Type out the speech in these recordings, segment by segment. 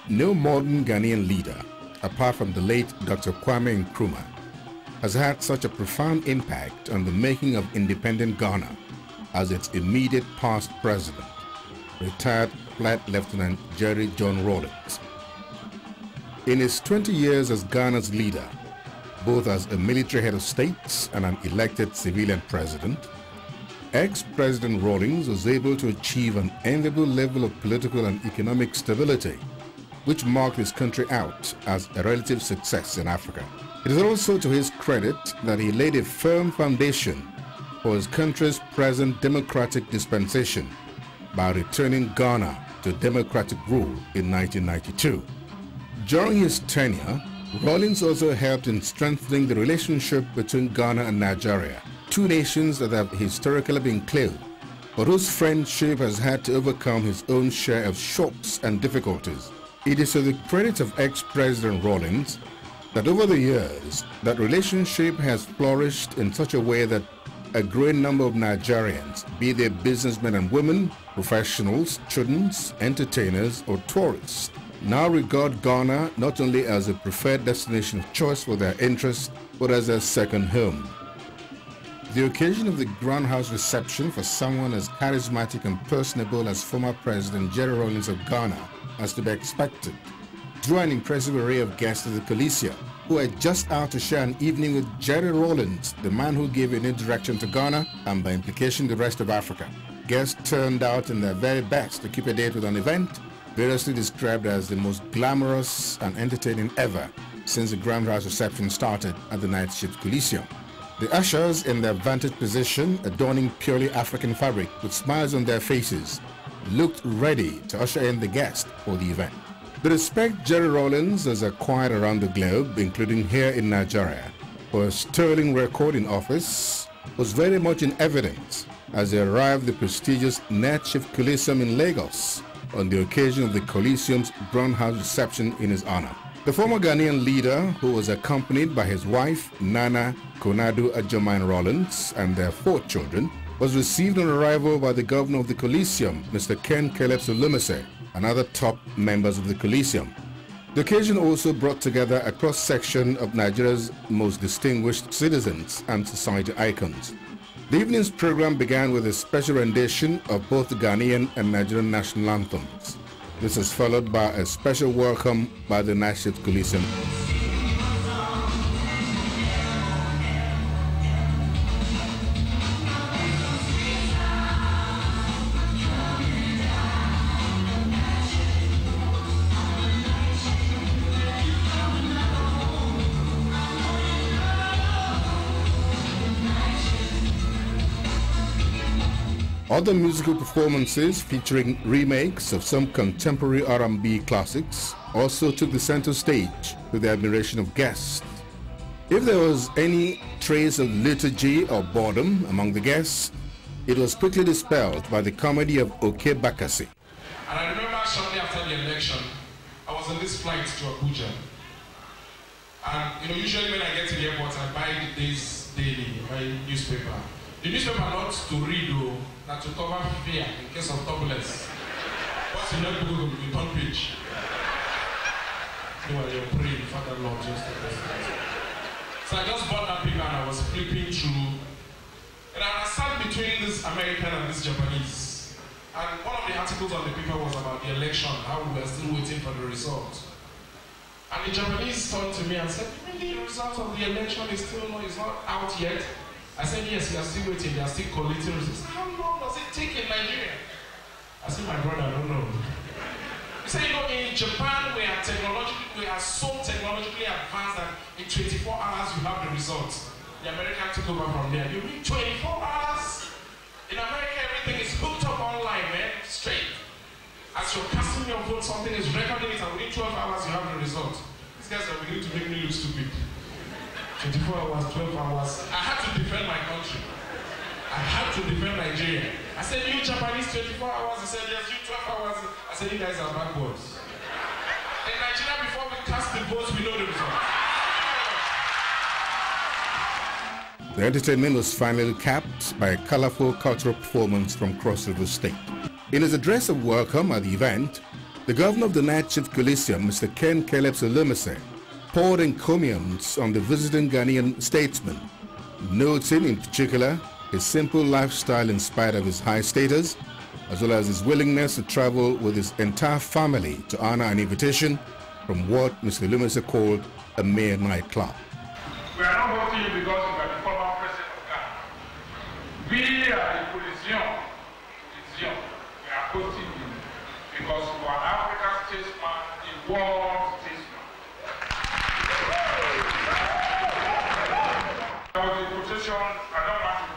No modern Ghanaian leader, apart from the late Dr. Kwame Nkrumah, has had such a profound impact on the making of independent Ghana as its immediate past president, retired Flight Lieutenant Jerry John Rawlings. In his 20 years as Ghana's leader, both as a military head of state and an elected civilian president, ex-President Rawlings was able to achieve an enviable level of political and economic stability, which marked his country out as a relative success in Africa. It is also to his credit that he laid a firm foundation for his country's present democratic dispensation by returning Ghana to democratic rule in 1992. During his tenure, Rawlings also helped in strengthening the relationship between Ghana and Nigeria, two nations that have historically been close, but whose friendship has had to overcome his own share of shocks and difficulties. It is to the credit of ex-President Rawlings that over the years, that relationship has flourished in such a way that a great number of Nigerians, be they businessmen and women, professionals, students, entertainers, or tourists, now regard Ghana not only as a preferred destination of choice for their interests, but as their second home. The occasion of the Grand House reception for someone as charismatic and personable as former President Jerry Rawlings of Ghana, as to be expected, drew an impressive array of guests to the Coliseum, who were just out to share an evening with Jerry Rawlings, the man who gave a new direction to Ghana and by implication the rest of Africa. Guests turned out in their very best to keep a date with an event variously described as the most glamorous and entertaining ever since the Grand House reception started at the Niteshift Coliseum. The ushers in their vantage position, adorning purely African fabric with smiles on their faces, looked ready to usher in the guest for the event. The respect Jerry Rawlings has acquired around the globe, including here in Nigeria, for a sterling record in office was very much in evidence as he arrived at the prestigious Niteshift Coliseum in Lagos on the occasion of the Coliseum's Grand House reception in his honor. The former Ghanaian leader, who was accompanied by his wife, Nana Konadu Adjomain Rawlings, and their 4 children, was received on arrival by the governor of the Coliseum, Mr. Ken Caleb Solomese, and other top members of the Coliseum. The occasion also brought together a cross-section of Nigeria's most distinguished citizens and society icons. The evening's program began with a special rendition of both the Ghanaian and Nigerian national anthems. This is followed by a special welcome by the Niteshift Coliseum. Other musical performances featuring remakes of some contemporary R&B classics also took the center stage to the admiration of guests. If there was any trace of liturgy or boredom among the guests, it was quickly dispelled by the comedy of Oke Bakassi. And I remember shortly after the election, I was on this flight to Abuja. And usually when I get to the airport, I buy the day's daily, my newspaper. The newspaper not to read or not to cover fear in case of turbulence. What's in that book? You turn page. You're praying, Father Lord, just so I just bought that paper and I was flipping through. And I sat between this American and this Japanese. And one of the articles on the paper was about the election, how we were still waiting for the result. And the Japanese turned to me and said, the result of the election is still not out yet. I said, yes, we are still waiting, they are still collecting results. How long does it take in Nigeria? I said, my brother, I don't know. He said, in Japan, we are so technologically advanced that in 24 hours you have the results. The American took over from there. You need 24 hours? In America, everything is hooked up online, man, straight. As you're casting your vote, something is recording it, and within 12 hours you have the result. These guys are beginning to make me look stupid. 24 hours, 12 hours. I had to defend my country. I had to defend Nigeria. I said, you Japanese 24 hours. He said, yes, you 12 hours. I said, you guys are backwards. In Nigeria, before we cast the votes, we know the result. The entertainment was finally capped by a colorful cultural performance from Cross River State. In his address of welcome at the event, The governor of the Niteshift Coliseum, Mr. Ken Caleb Solomese, poured encomiums on the visiting Ghanaian statesman, noting in particular his simple lifestyle in spite of his high status, as well as his willingness to travel with his entire family to honor an invitation from what Mr. Solomese called a mere nightclub. We are not voting you because you are the former president of Ghana. We are the Coliseum. We are voting you because you are African statesman, the world statesman. There was a quotation, I don't want to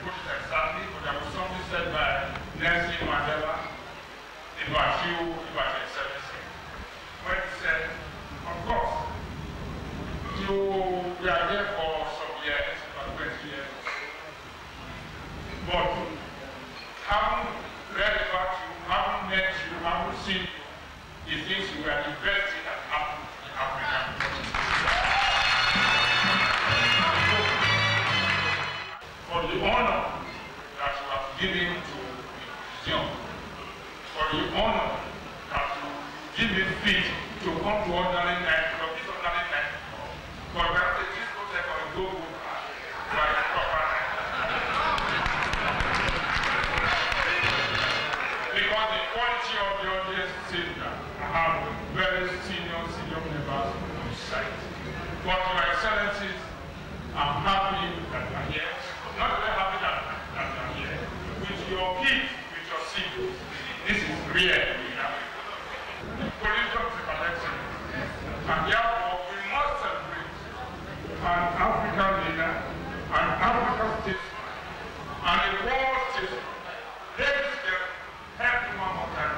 quote it exactly, but there was something said by Nelson Mandela about you, about excellency. When he said, of course, we are there for some years, about 20 years. But having read about you, having met you, having seen you, the things you were investing that happened in Africa. For the honor that you have given to the museum, for the honor that you give it fit to come to ordinary night, from this ordinary night, but we have to just go there for a go by a proper night. Because the quality of the audience says that I have very senior members on site. But Your Excellencies, I'm happy that you are here. Not very happy that you are here. With your gift, with your seat, this is really happy. Political election. And therefore, we must celebrate an African leader, an African statesman, and a world statesman. Ladies and gentlemen, help me one more time.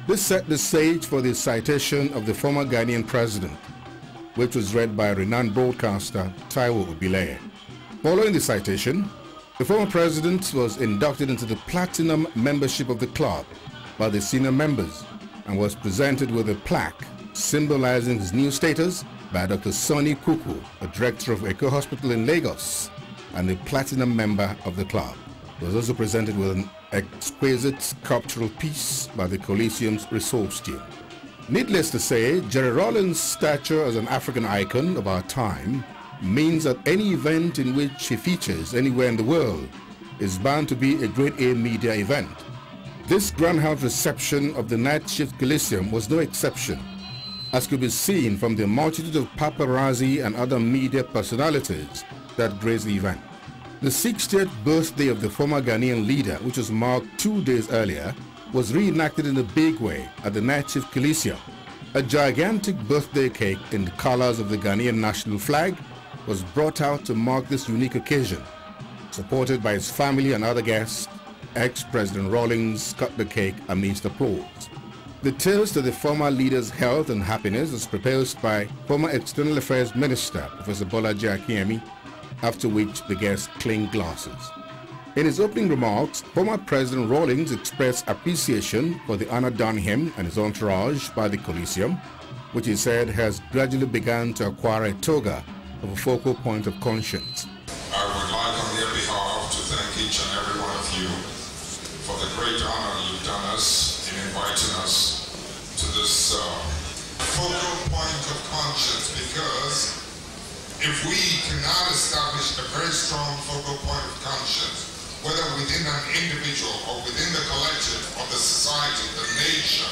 This set the stage for the citation of the former Ghanaian president, which was read by renowned broadcaster Taiwo Obileye. Following the citation, the former president was inducted into the platinum membership of the club by the senior members and was presented with a plaque symbolizing his new status by Dr. Sonny Kuku, a director of Echo Hospital in Lagos and a platinum member of the club. He was also presented with an exquisite sculptural piece by the Coliseum's resource team. Needless to say, Jerry Rawlings' stature as an African icon of our time means that any event in which he features anywhere in the world is bound to be a grade A media event. This grand house reception of the Niteshift Coliseum was no exception, as could be seen from the multitude of paparazzi and other media personalities that graced the event. The 60th birthday of the former Ghanaian leader, which was marked 2 days earlier, was reenacted in a big way at the Niteshift Coliseum. A gigantic birthday cake in the colors of the Ghanaian national flag was brought out to mark this unique occasion. Supported by his family and other guests, ex-President Rawlings cut the cake amidst applause. The toast to the former leader's health and happiness was proposed by former External Affairs Minister Professor Bolaji Akinyemi, after which the guests clinked glasses. In his opening remarks, former President Rawlings expressed appreciation for the honor done him and his entourage by the Coliseum, which he said has gradually begun to acquire a toga of a focal point of conscience. I would like on their behalf to thank each and every one of you for the great honor you've done us in inviting us to this focal point of conscience, because if we cannot establish a very strong focal point of conscience, whether within an individual or within the collective of the society, the nation,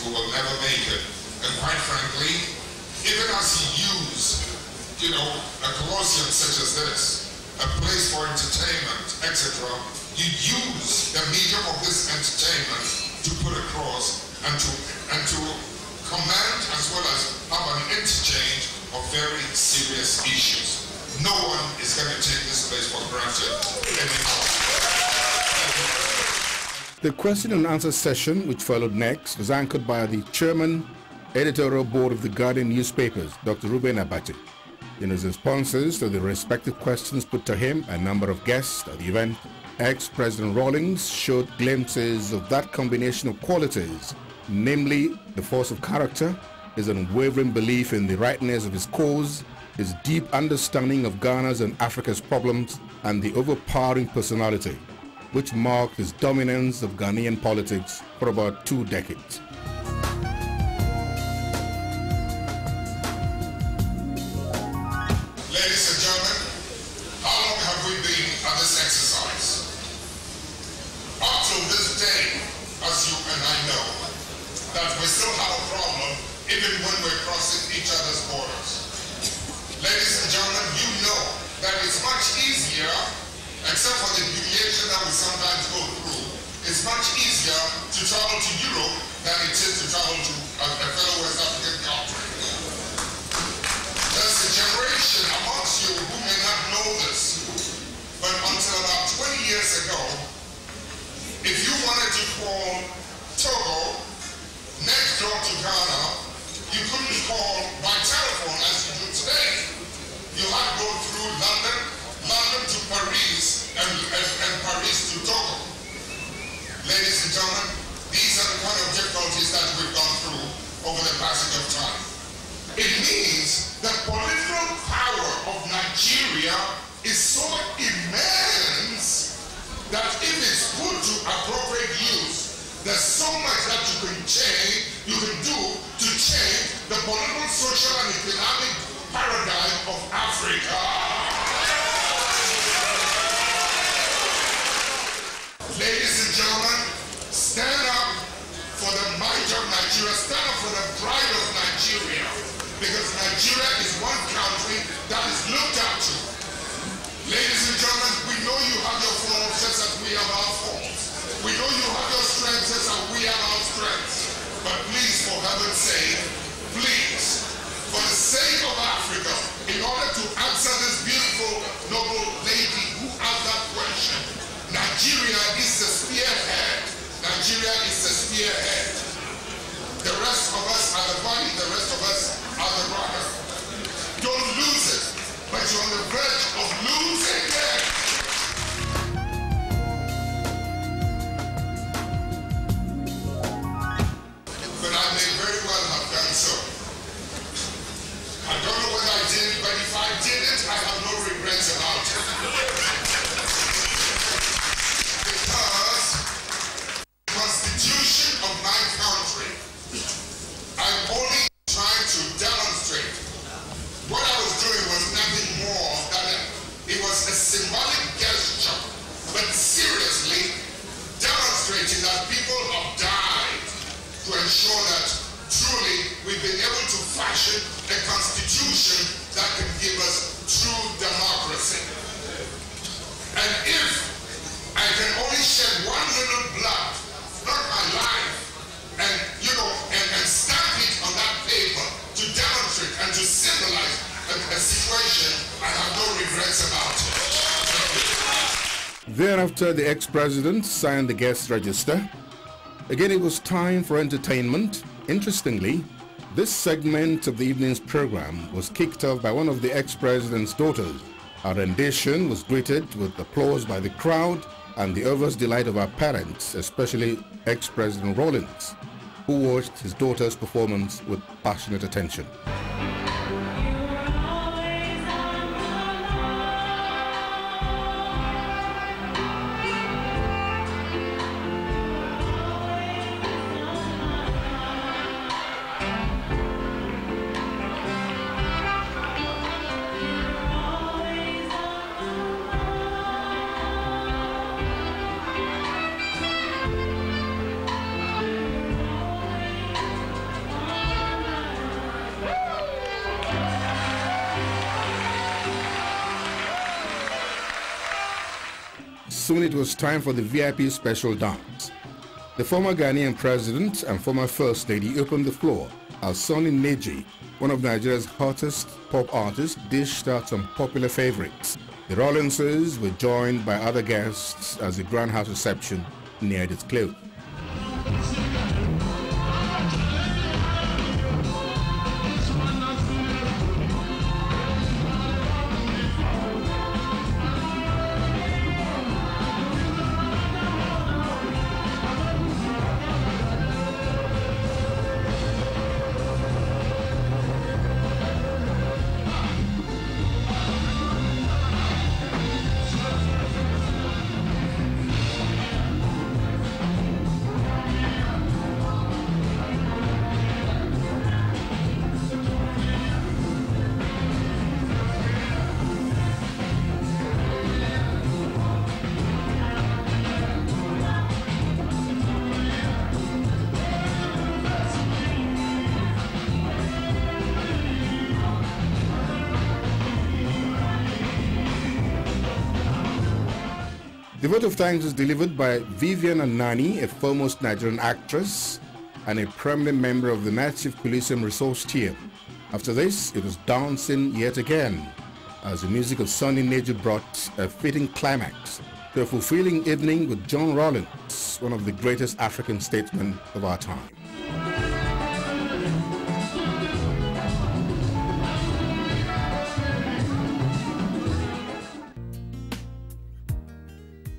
we will never make it. And quite frankly, even as you use, a colosseum such as this, a place for entertainment, etc., you use the medium of this entertainment to put across and to command as well as have an interchange of very serious issues. No one is going to take this place for granted anymore. The question and answer session, which followed next, was anchored by the chairman, editorial board of the Guardian newspapers, Dr. Ruben Abati. In his responses to the respective questions put to him, a number of guests at the event, ex-President Rawlings showed glimpses of that combination of qualities, namely the force of character, his unwavering belief in the rightness of his cause, his deep understanding of Ghana's and Africa's problems, and the overpowering personality which marked his dominance of Ghanaian politics for about 2 decades. Ladies and gentlemen, how long have we been at this exercise? Up to this day, as you and I know, that we still have a problem even when we're crossing each other's borders. Ladies and gentlemen, you know that it's much easier, except for the humiliation that we sometimes go through, it's much easier to travel to Europe than it is to travel to a fellow West African country. There's a generation amongst you who may not know this, but until about 20 years ago, if you wanted to call Togo next door to Ghana, you couldn't call by telephone as you do today. You had to go through London to Paris, and Paris to Togo. Ladies and gentlemen, these are the kind of difficulties that we've gone through over the passage of time. It means the political power of Nigeria is so immense that if it's put to appropriate use, there's so much that you can do to change the political, social, and economic paradigm of Africa. Ladies and gentlemen, stand up for the might of Nigeria, stand up for the pride of Nigeria, because Nigeria is one country that is looked up to. Ladies and gentlemen, we know you have your faults just as we have our faults. We know you have your strengths just as we have our strengths. But please, for heaven's sake, please, for the sake of Africa, in order to answer this beautiful, noble lady who asked that question, Nigeria is the spearhead. Nigeria is the spearhead. The rest of us are the body, the rest of us are the rudder. Don't lose it, but you're on the verge of losing it. But I may very well have done so. I don't know whether I did it, but if I did it, I have no regrets about it. Because the Constitution of my country, I'm only trying to demonstrate what I was doing was nothing more than it was a symbolic gesture, but seriously demonstrating that people have died to ensure that truly we've been able to fashion a constitution that can give us true democracy. And if I can only shed one little blood, not my life, and and stamp it on that paper to demonstrate and to symbolize a situation, I have no regrets about it. Thereafter, the ex-president signed the guest register. Again, it was time for entertainment. Interestingly, this segment of the evening's program was kicked off by one of the ex-president's daughters. Our rendition was greeted with applause by the crowd and the obvious delight of our parents, especially ex-president Rawlings, who watched his daughter's performance with passionate attention. Soon it was time for the VIP special dance. The former Ghanaian president and former first lady opened the floor as Sonny Neji, one of Nigeria's hottest pop artists, dished out some popular favorites. The Rawlingses were joined by other guests as the Grand House reception neared its close. The vote of thanks is delivered by Vivian Anani, a foremost Nigerian actress and a prominent member of the Niteshift Coliseum resource team. After this, it was dancing yet again, as the music of Sonny Neju brought a fitting climax to a fulfilling evening with John Rawlings, one of the greatest African statesmen of our time.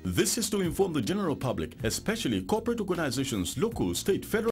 This is to inform the general public, especially corporate organizations, local, state, federal